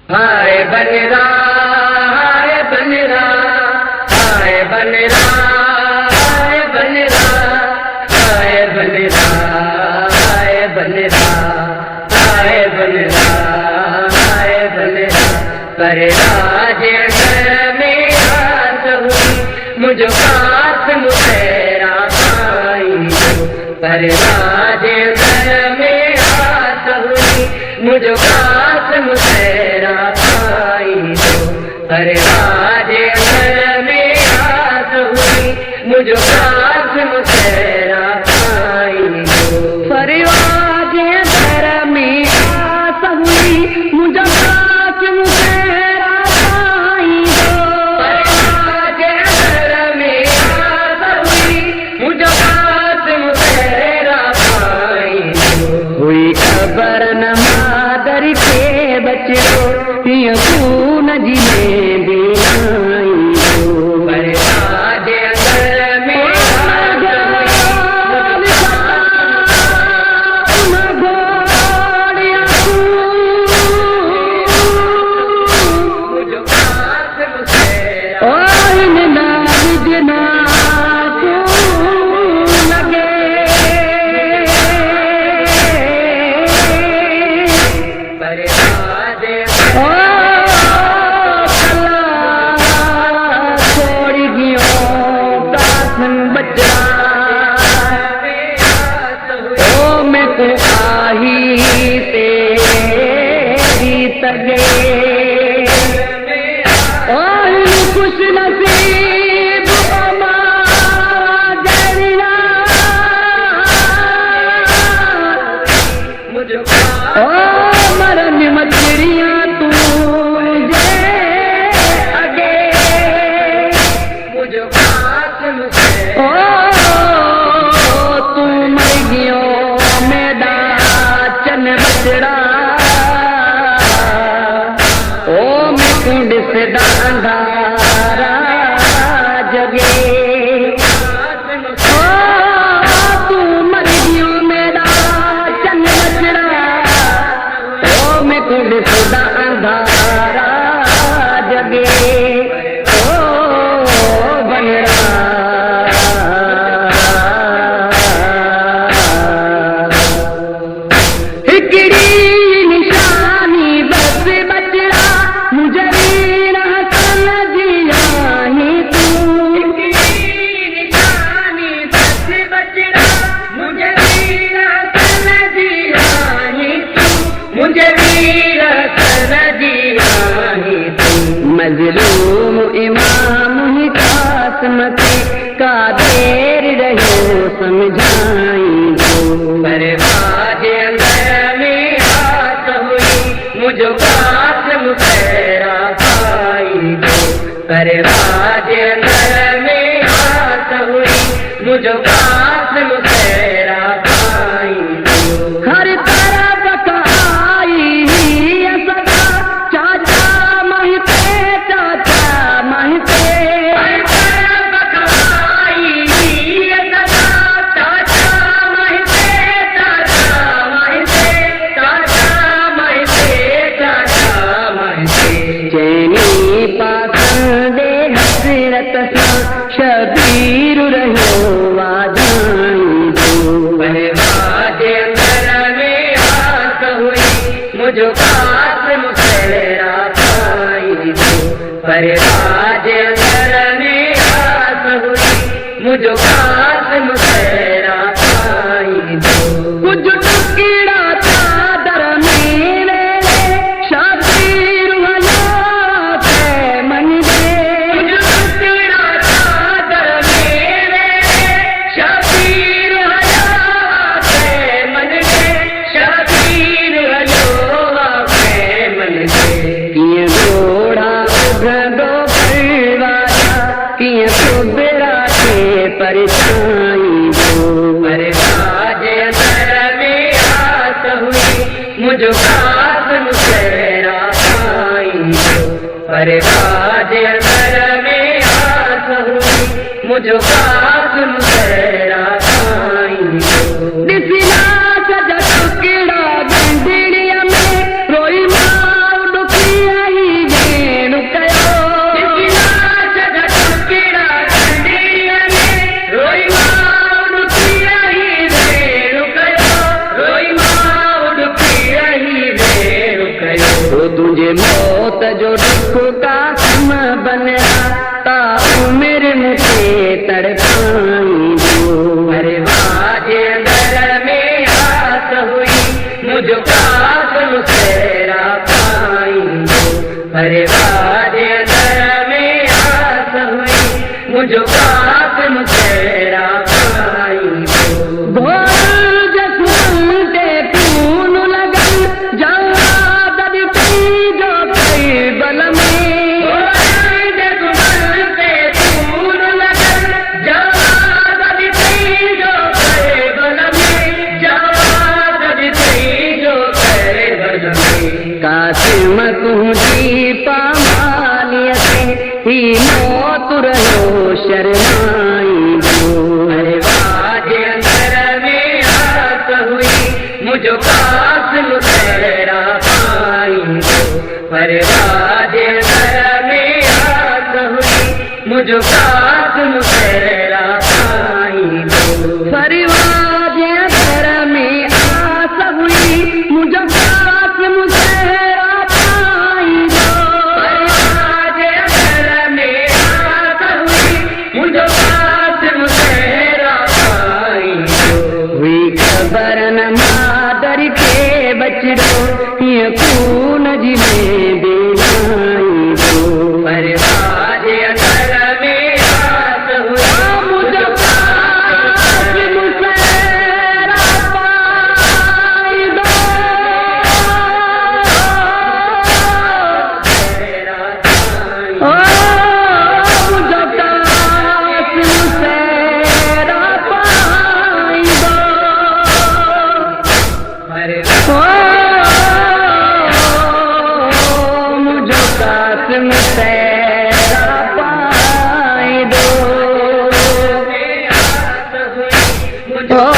हाय बनरा हाय बनरा हाय बनरा हाय बनरा हाय बनरा हाय बनरा हाय बनरा हाय बनरा पर राज में आस हुई मुझो खास मुसेरा पाई पर राज में आस हुई मुझो खास मुसेरा पाई पर राज में आस हुई मुझो खास मुसेरा पाई परिवार घर में आस हुई मुझो खास मुसेरा पाई परिवार घर में आस हुई मुझो खास मुसेरा पाई हुई खबर न मादर के बचो ये खून जी में बिनाई पर राज घर में आस मुझो खास मुसेरा पर राज खुश नसीब मुझो मरन मछलियां तुझे अगे मुझो खास मुसेरा तू मर गयो मैदान चन बचड़ा मैं कुंड से अंधारा जगे तू मर गयो मैदान चन बचड़ा मैं कुंड से अंधारा जगे बनरा हिकड़ी निशानी बस बचड़ा मुझे वीर हसन जिया ही तू निशानी बस बचड़ा मुझे वीर हसन जिया ही तू मुझे वीर हसन जिया ही तू मजलूम इमाम ही कासमती का देर रहो समझाई पर राज अंदर में आस हुई मुझो खास मुसेरा पाई पर राज अंदर में आस हुई मुझो खास मुसेरा पाई हर तरफ आई सदा चाचा महते चाचा महते चैनी पाखंडे हसरत शबीर रहो वादाई पर राज अंदर में आस हुई मुझो खास मुसेरा पाई पर राज अंदर में आस हुई मुझो खास मुसेरा पाई कुछ टुकड़ा चादर मेरे शबीर वाला मन दे टुकड़ा चादर मेरे शबीर हजात मन के शबीर हजात मन के किए घोड़ा घडो परिवारा किए सुबेरा के परछाई पर राज अंदर में आस हुई मुझो खास मुसेरा पाई पर राज अंदर में आस हुई मुझो खास मुसेरा पाई दिसला सजा टुकड़ा गंडड़िया में रोई माँ दुखिया तुझे मौत जो दुख का हम बनया ता उम्र मुझे तड़पाई दो। परवाजे अंदर में आस हुई मुझको कास तेरा पाई दो। परवाजे अंदर में आस हुई मुझको कास तेरा पाई दो। घोर जसवंते खून लगन जवा दबती जो कई बल में। घोर जसवंते खून लगन जवा दबती जो कई बल में। जवा दबती जो कई बल में। कासिम तुझी पामालियते ही मौत रहो शरमाई दो। परवाजे अंदर में आस हुई मुझको कासिम तेरा पाई दो। परवाजे अंदर में आस हुई मुझको कासिम तेरा पाई दो। परवाजे अंदर में आस हुई मुझको कासिम तेरा पाई दो। परवाजे अंदर में आस हुई मुझको कासिम तेरा पाई दो। हुई खबर न मादर के बचड़ो ये खून जिन्हें दिलाई दो। परवाजे अंदर में आस हुई मुझको कासिम तेरा पाई दो। तेरा पाई ओ मुझको कासिम तेरा पाई दो। ओ मुझको कासिम तेरा पाई दो। आस हुई मुझको ओ